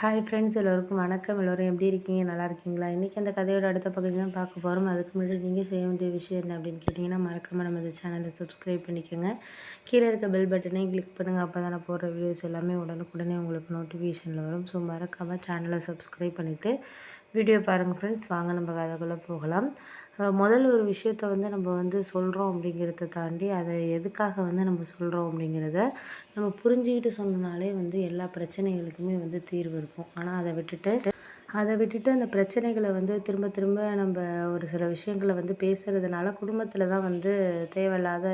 Hi friends எல்லோருக்கும் வணக்கம். எல்லோரும் எப்படி இருக்கீங்க? நல்லா இருக்கீங்களா? இன்றைக்கி அந்த கதையோட அடுத்த பகுதி தான் பார்க்க போகிறோம். அதுக்கு முன்னாடி நீங்கள் செய்ய வேண்டிய விஷயம் என்ன அப்படின்னு கேட்டிங்கன்னா, மறக்காமல் நம்ம இந்த சேனலை சப்ஸ்கிரைப் பண்ணிக்கோங்க. கீழே இருக்க பெல் பட்டனையும் கிளிக் பண்ணுங்கள். அப்போ தான் நான் போடுற வீடியோஸ் எல்லாமே உடனுக்குடனே உங்களுக்கு நோட்டிஃபிகேஷனில் வரும். ஸோ மறக்காமல் சேனலை சப்ஸ்கிரைப் பண்ணிவிட்டு வீடியோ பாருங்கள் ஃப்ரெண்ட்ஸ். வாங்க நம்ம கதைக்குள்ளே போகலாம். முதல் ஒரு விஷயத்த நம்ம சொல்கிறோம் அப்படிங்கிறத தாண்டி அதை எதுக்காக நம்ம சொல்கிறோம் அப்படிங்கிறத நம்ம புரிஞ்சுக்கிட்டு சொன்னனாலே எல்லா பிரச்சனைகளுக்குமே தீர்வு இருக்கும். ஆனால் அதை விட்டுட்டு அந்த பிரச்சனைகளை திரும்ப திரும்ப நம்ம ஒரு சில விஷயங்களை பேசுகிறதுனால குடும்பத்தில் தான் தேவையில்லாத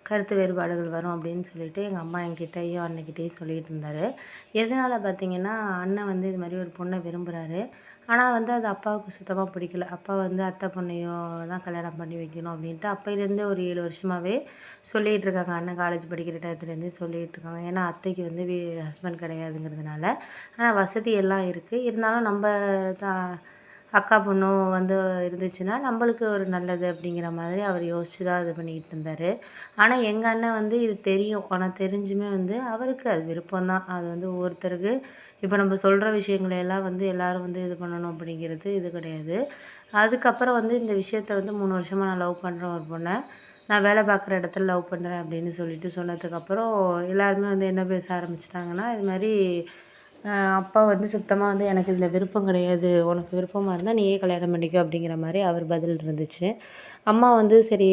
கருத்து வேறுபாடுகள் வரும் அப்படின்னு சொல்லிட்டு எங்கள் அம்மா என்கிட்டயும் அண்ணன்கிட்டயும் சொல்லிகிட்டு இருந்தார். எதனால் பார்த்தீங்கன்னா, அண்ணன் இது மாதிரி ஒரு பொண்ணை விரும்புகிறாரு. ஆனால் அது அப்பாவுக்கு சுத்தமாக பிடிக்கல. அப்பா அத்தை பொண்ணையும் தான் கல்யாணம் பண்ணி வைக்கணும் அப்படின்ட்டு அப்போலேருந்தே ஒரு 7 வருஷமாகவே சொல்லிகிட்டு இருக்காங்க. அண்ணன் காலேஜ் படிக்கிற டயத்துலேருந்தே சொல்லிகிட்டு இருக்காங்க. ஏன்னா அத்தைக்கு ஹஸ்பண்ட் கிடையாதுங்கிறதுனால. ஆனால் வசதி எல்லாம் இருக்குது. இருந்தாலும் நம்ம தான் அக்கா பொண்ணும் இருந்துச்சுன்னா நம்மளுக்கு ஒரு நல்லது அப்படிங்கிற மாதிரி அவர் யோசிச்சு தான் இது பண்ணிக்கிட்டு இருந்தார். ஆனால் எங்கள் அண்ணன் இது தெரியும். ஆனால் தெரிஞ்சுமே அவருக்கு அது விருப்பம் தான். அது ஒவ்வொருத்தருக்கு இப்போ நம்ம சொல்கிற விஷயங்களை எல்லாம் எல்லோரும் இது பண்ணணும் அப்படிங்கிறது இது கிடையாது. அதுக்கப்புறம் இந்த விஷயத்த 3 வருஷமாக நான் லவ் பண்ணுறேன் ஒரு பொண்ணை. நான் வேலை பார்க்குற இடத்துல லவ் பண்ணுறேன் அப்படின்னு சொல்லிட்டு சொன்னதுக்கப்புறம் எல்லாருமே என்ன பேச ஆரம்பிச்சிட்டாங்கன்னா, இது மாதிரி அப்பா சுத்தமாக எனக்கு இதில் விருப்பம் கிடையாது. உனக்கு விருப்பமாக இருந்தால் நீயே கல்யாணம் பண்ணிக்கோ அப்படிங்கிற மாதிரி அவர் பதில் இருந்துச்சு. அம்மா சரி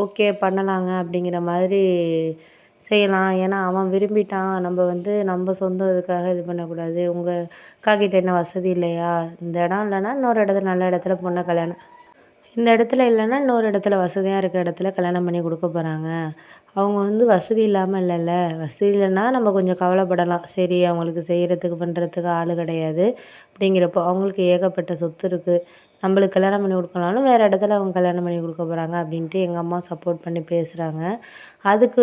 ஓகே பண்ணலாங்க அப்படிங்கிற மாதிரி செய்யலாம். ஏன்னா அவன் விரும்பிட்டான். நம்ம நம்ம சொந்தம் இதுக்காக இது பண்ணக்கூடாது. உங்கள் அக்காக்கிட்ட என்ன வசதி இல்லையா? இந்த இடம் இல்லைன்னா இன்னொரு இடத்துல நல்ல இடத்துல பொண்ணை கல்யாணம் இந்த இடத்துல இல்லைன்னா இன்னொரு இடத்துல வசதியாக இருக்க இடத்துல கல்யாணம் பண்ணி கொடுக்க போகிறாங்க. அவங்க வசதி இல்லாமல் இல்லைல்ல. வசதி இல்லைன்னா நம்ம கொஞ்சம் கவலைப்படலாம். சரி அவங்களுக்கு செய்கிறதுக்கு பண்ணுறதுக்கு ஆள் கிடையாது அப்படிங்கிறப்போ அவங்களுக்கு ஏகப்பட்ட சொத்து இருக்குது. நம்மளுக்கு கல்யாணம் பண்ணி கொடுக்கலனாலும் வேறு இடத்துல அவங்க கல்யாணம் பண்ணி கொடுக்க போகிறாங்க அப்படின்ட்டு எங்கள் அம்மா சப்போர்ட் பண்ணி பேசுகிறாங்க. அதுக்கு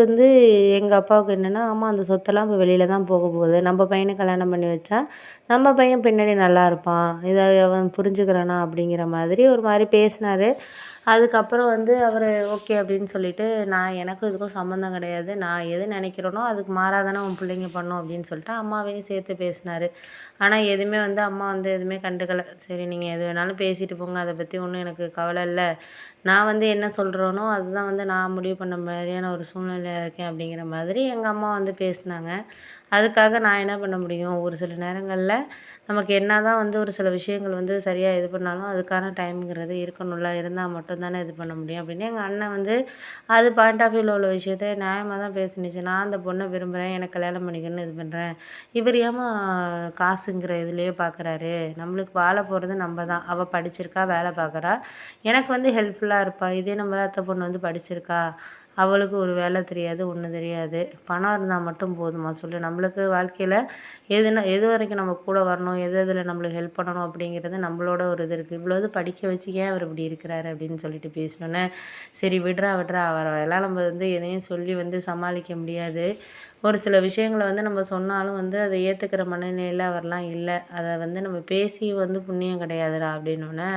எங்கள் அப்பாவுக்கு என்னென்னா, ஆமாம் அந்த சொத்தெல்லாம் இப்போ வெளியில் தான் போக போகுது. நம்ம பையனுக்கு கல்யாணம் பண்ணி வச்சா நம்ம பையன் பின்னாடி நல்லா இருப்பான். இதை அவன் புரிஞ்சுக்கிறானா அப்படிங்கிற மாதிரி ஒரு மாதிரி பேசினார். அதுக்கப்புறம் அவர் ஓகே அப்படின்னு சொல்லிட்டு, நான் எனக்கும் இதுக்கும் சம்மந்தம் கிடையாது. நான் எது நினைக்கிறேனோ அதுக்கு மாறா தானே உன் பிள்ளைங்க பண்ணும் அப்படின்னு சொல்லிட்டு அம்மாவையும் சேர்த்து பேசினார். ஆனால் எதுவுமே அம்மா எதுவுமே கண்டுக்கல. சரி நீங்கள் எது வேணாலும் பேசிட்டு போங்க. அதை பற்றி ஒன்றும் எனக்கு கவலை இல்லை. நான் என்ன சொல்கிறேனோ அதுதான் நான் முடிவு பண்ண மாதிரியான ஒரு சூழ்நிலையில் இருக்கேன் அப்படிங்கிற மாதிரி எங்கள் அம்மா பேசினாங்க. அதுக்காக நான் என்ன பண்ண முடியும்? ஒரு சில நேரங்களில் நமக்கு என்ன தான் ஒரு சில விஷயங்கள் சரியாக இது பண்ணாலும் அதுக்கான டைம்ங்கிறது இருக்கணும்ல. இருந்தால் மட்டும் தானே இது பண்ண முடியும் அப்படின்னு எங்கள் அண்ணன் அது பாயிண்ட் ஆஃப் வியூவில் உள்ள விஷயத்த நியாயமாக தான் பேசினுச்சு. நான் அந்த பொண்ணை விரும்புகிறேன். எனக்கு கல்யாணம் பண்ணிக்கணும்னு இது பண்ணுறேன். இவர் ஏமா காசுங்கிற இதுலேயே பார்க்குறாரு. நம்மளுக்கு வாழ போகிறது நம்ம தான். அவள் படிச்சிருக்கா, வேலை பார்க்குறா. எனக்கு ஹெல்ப்ஃபுல்லாக இருப்பா. இதே நம்ம அத்தை பொண்ணு படிச்சிருக்கா. அவளுக்கு ஒரு வேலை தெரியாது, ஒன்றும் தெரியாது. பணம் இருந்தால் மட்டும் போதுமா சொல்லு? நம்மளுக்கு வாழ்க்கையில் எது வரைக்கும் நம்ம கூட வரணும், எது எதில் நம்மளுக்கு ஹெல்ப் பண்ணணும் அப்படிங்கிறது நம்மளோட ஒரு இது இருக்குது. இவ்வளோ படிக்க வச்சு ஏன் அவர் இப்படி இருக்கிறாரு அப்படின்னு சொல்லிட்டு பேசினோன்னே, சரி விட்றா விட்றா அவரெல்லாம் நம்ம எதையும் சொல்லி சமாளிக்க முடியாது. ஒரு சில விஷயங்கள நம்ம சொன்னாலும் அதை ஏற்றுக்கிற மனநிலையில் அவர்லாம் இல்லை. அதை நம்ம பேசி புண்ணியம் கிடையாதுடா அப்படின்னோன்னே,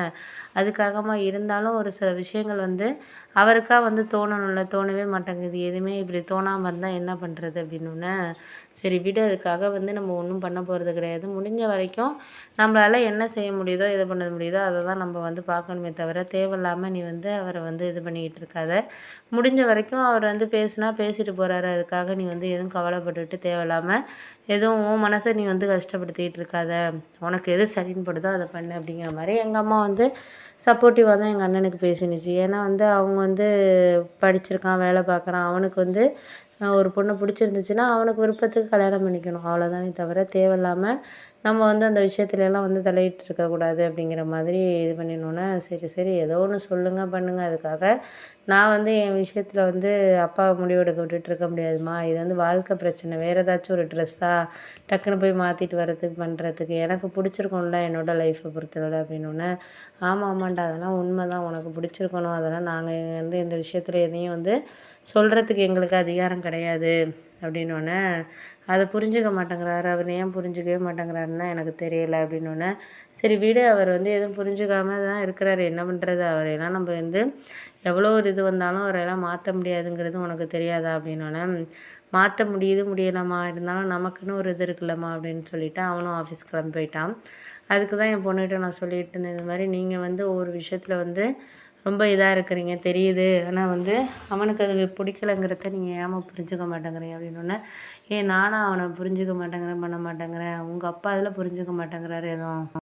அதுக்காகமா இருந்தாலும் ஒரு சில விஷயங்கள் அவருக்கா தோணணும்ல. தோணவே மாட்டேங்குது. எதுவுமே இப்படி தோணாமல் இருந்தால் என்ன பண்ணுறது அப்படின்னோன்னே, சரி விடு. அதுக்காக நம்ம ஒன்றும் பண்ண போகிறது கிடையாது. முடிஞ்ச வரைக்கும் நம்மளால் என்ன செய்ய முடியுதோ, எது பண்ண முடியுதோ அதை தான் நம்ம பார்க்கணுமே தவிர, தேவையில்லாமல் நீ அவரை இது பண்ணிக்கிட்டு இருக்காத. முடிஞ்ச வரைக்கும் அவர் பேசுனா பேசிட்டு போகிறாரு. அதுக்காக நீ எதுவும் கவலைப்பட்டுட்டு தேவையில்லாமல் எதுவும் உன் மனசை நீ கஷ்டப்படுத்திக்கிட்டு இருக்காத. உனக்கு எது சரின்னு படுதோ அதை பண்ணு அப்படிங்கிற மாதிரி எங்கள் அம்மா சப்போர்ட்டிவாக தான் எங்கள் அண்ணனுக்கு பேசினுச்சு. ஏன்னா அவங்க படிச்சிருக்கான், வேலை பார்க்குறான். அவனுக்கு ஒரு பொண்ணை பிடிச்சிருந்துச்சுன்னா அவனுக்கு விருப்பத்துக்கு கல்யாணம் பண்ணிக்கணும். அவ்வளோதானே தவிர தேவையில்லாமல் நம்ம அந்த விஷயத்துலலாம் தலையிட்டு இருக்கக்கூடாது அப்படிங்கிற மாதிரி இது பண்ணினோன்னே, சரி சரி ஏதோ ஒன்று சொல்லுங்கள் பண்ணுங்கள். அதுக்காக நான் என் விஷயத்தில் அப்பாவை முடிவெடுக்க விட்டுட்டு இருக்க முடியாதும்மா. இது வாழ்க்கை பிரச்சனை. வேறு ஏதாச்சும் ஒரு ட்ரெஸ்ஸா டக்குன்னு போய் மாற்றிட்டு வரதுக்கு பண்ணுறதுக்கு எனக்கு பிடிச்சிருக்கும்ல என்னோடய லைஃப்பை பொறுத்தளவு அப்படின்னோன்னே, ஆமாம் ஆமாண்டா அதெல்லாம் உண்மை தான். உனக்கு பிடிச்சிருக்கணும். அதெல்லாம் நாங்கள் இந்த விஷயத்தில் எதையும் சொல்கிறதுக்கு எங்களுக்கு அதிகாரம் கிடையாது அப்படின்னோன்னே, அதை புரிஞ்சுக்க மாட்டேங்கிறாரு. அவர் ஏன் புரிஞ்சுக்கவே மாட்டேங்கிறாருன்னு தான் எனக்கு தெரியலை அப்படின்னோன்னே, சரி விடு. அவர் எதுவும் புரிஞ்சுக்காம தான் இருக்கிறாரு. என்ன பண்ணுறது? அவரையெல்லாம் நம்ம எவ்வளோ ஒரு இது வந்தாலும் அவரெல்லாம் மாற்ற முடியாதுங்கிறது உனக்கு தெரியாதா அப்படின்னோன்னே, மாற்ற முடியுது முடியலம்மா, இருந்தாலும் நமக்குன்னு ஒரு இது இருக்குல்லம்மா அப்படின்னு சொல்லிட்டு அவனும் ஆஃபீஸ் கிளம்பி போயிட்டான். அதுக்கு தான் என் பொண்ணுகிட்ட நான் சொல்லிட்டு இருந்தேன், இந்த மாதிரி நீங்கள் வந்து ஒவ்வொரு விஷயத்தில் வந்து ரொம்ப இதாக இருக்கிறீங்க தெரியுது, ஆனால் வந்து அவனுக்கு அது பிடிக்கலங்கிறத நீங்கள் ஏமா புரிஞ்சுக்க மாட்டேங்கிறீங்க அப்படின்னோடனே, நானும் அவனை புரிஞ்சுக்க மாட்டேங்கிறேன் பண்ண மாட்டேங்கிறேன், உங்கள் அப்பா அதில் புரிஞ்சுக்க மாட்டேங்கிறாரு எதுவும்